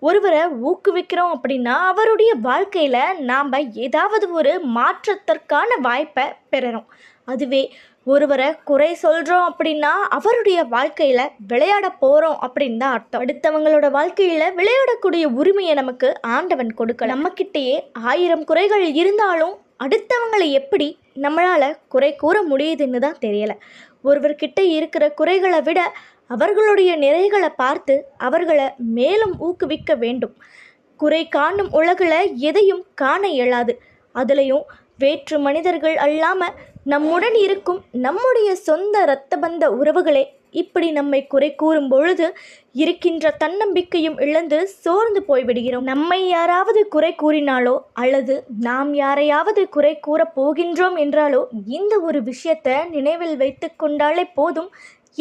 ஒருவரை ஊக்குவிக்கிறோம் அப்படின்னா அவருடைய வாழ்க்கையில் நாம் ஏதாவது ஒரு மாற்றத்திற்கான வாய்ப்பை பெறணும். அதுவே ஒருவரை குறை சொல்கிறோம் அப்படின்னா அவருடைய வாழ்க்கையில் விளையாட போகிறோம் அப்படின்னு தான் அர்த்தம். அடுத்தவங்களோட வாழ்க்கையில் விளையாடக்கூடிய உரிமையை நமக்கு ஆண்டவன் கொடுக்க, நம்மக்கிட்டேயே 1000 குறைகள் இருந்தாலும் அடுத்தவங்களை எப்படி நம்மளால் குறை கூற முடியுதுன்னு தான் தெரியலை. ஒருவர்கிட்ட இருக்கிற குறைகளை விட அவர்களுடைய நிறைகளை பார்த்து அவர்களை மேலும் ஊக்குவிக்க வேண்டும். குறை காணும் உலகில் எதையும் காண இயலாது. அதுலேயும் வேற்று மனிதர்கள் அல்லாமல் நம்முடன் இருக்கும் நம்முடைய சொந்த இரத்த பந்த உறவுகளே இப்படி நம்மை குறை கூறும் பொழுது இருக்கின்ற தன்னம்பிக்கையும் இழந்து சோர்ந்து போய்விடுகிறோம். நம்மை யாராவது குறை கூறினாலோ அல்லது நாம் யாரையாவது குறை கூற போகின்றோம் என்றாலோ இந்த ஒரு விஷயத்தை நினைவில் வைத்து கொண்டாலே போதும்,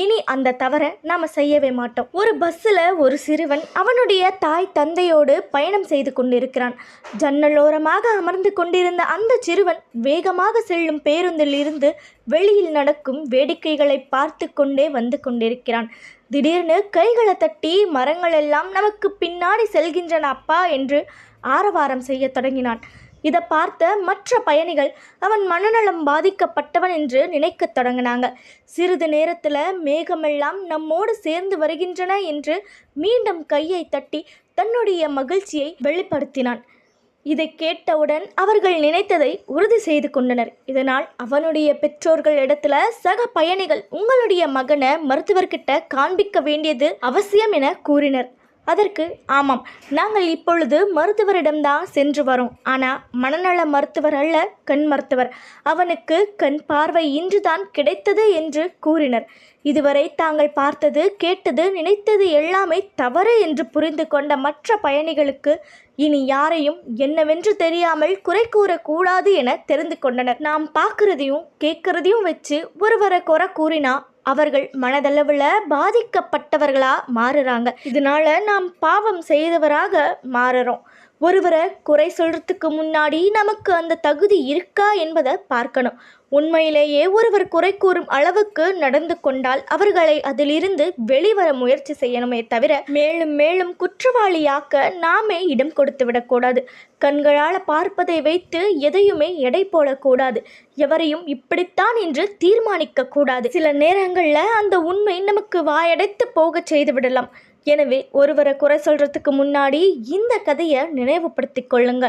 இனி அந்த தவறை நாம் செய்யவே மாட்டோம். ஒரு பஸ்ஸில் ஒரு சிறுவன் அவனுடைய தாய் தந்தையோடு பயணம் செய்து கொண்டிருக்கிறான். ஜன்னலோரமாக அமர்ந்து கொண்டிருந்த அந்த சிறுவன் வேகமாக செல்லும் பேருந்தில் இருந்து வெளியில் நடக்கும் வேடிக்கைகளை பார்த்து கொண்டே வந்து கொண்டிருக்கிறான். திடீர்னு கைகளை தட்டி மரங்கள் எல்லாம் நமக்கு பின்னாடி செல்கின்றன அப்பா என்று ஆரவாரம் செய்ய தொடங்கினான். இதை பார்த்த மற்ற பயணிகள் அவன் மனநலம் பாதிக்கப்பட்டவன் என்று நினைக்க தொடங்கினாங்க. சிறிது நேரத்தில் மேகமெல்லாம் நம்மோடு சேர்ந்து வருகின்றன என்று மீண்டும் கையை தட்டி தன்னுடைய மகிழ்ச்சியை வெளிப்படுத்தினான். இதை கேட்டவுடன் அவர்கள் நினைத்ததை உறுதி செய்து கொண்டனர். இதனால் அவனுடைய பெற்றோர்கள் இடத்துல சக பயணிகள் உங்களுடைய மகனை மருத்துவர்கிட்ட காண்பிக்க வேண்டியது அவசியம் என கூறினர். அதற்கு ஆமாம், நாங்கள் இப்பொழுது மருத்துவரிடம்தான் சென்று வரோம். ஆனால் மனநல மருத்துவர் அல்ல, கண் மருத்துவர். அவனுக்கு கண் பார்வை இன்றுதான் கிடைத்தது என்று கூறினர். இதுவரை தாங்கள் பார்த்தது கேட்டது நினைத்தது எல்லாமே தவறு என்று புரிந்து கொண்ட மற்ற பயணிகளுக்கு இனி யாரையும் என்னவென்று தெரியாமல் குறை கூறக்கூடாது என தெரிந்து கொண்டனர். நாம் பார்க்குறதையும் கேட்குறதையும் வச்சு ஒருவரை குறை கூறினா அவர்கள் மனதளவில் பாதிக்கப்பட்டவர்களாக மாறுறாங்க. இதனால நாம் பாவம் செய்தவராக மாறுறோம். ஒருவரை குறை சொல்கிறதுக்கு முன்னாடி நமக்கு அந்த தகுதி இருக்கா என்பதை பார்க்கணும். உண்மையிலேயே ஒருவர் குறை கூறும் அளவுக்கு நடந்து கொண்டால் அவர்களை அதிலிருந்து வெளிவர முயற்சி செய்யணுமே தவிர மேலும் மேலும் குற்றவாளியாக்க நாமே இடம் கொடுத்து விடக்கூடாது. கண்களால் பார்ப்பதை வைத்து எதையுமே எடை போடக்கூடாது. எவரையும் இப்படித்தான் என்று தீர்மானிக்க கூடாது. சில நேரங்களில் அந்த உண்மை நமக்கு வாயடைத்து போக செய்து விடலாம். எனவே ஒருவரை குறை சொல்றதுக்கு முன்னாடி இந்த கதையை நினைவுபடுத்திக் கொள்ளுங்க.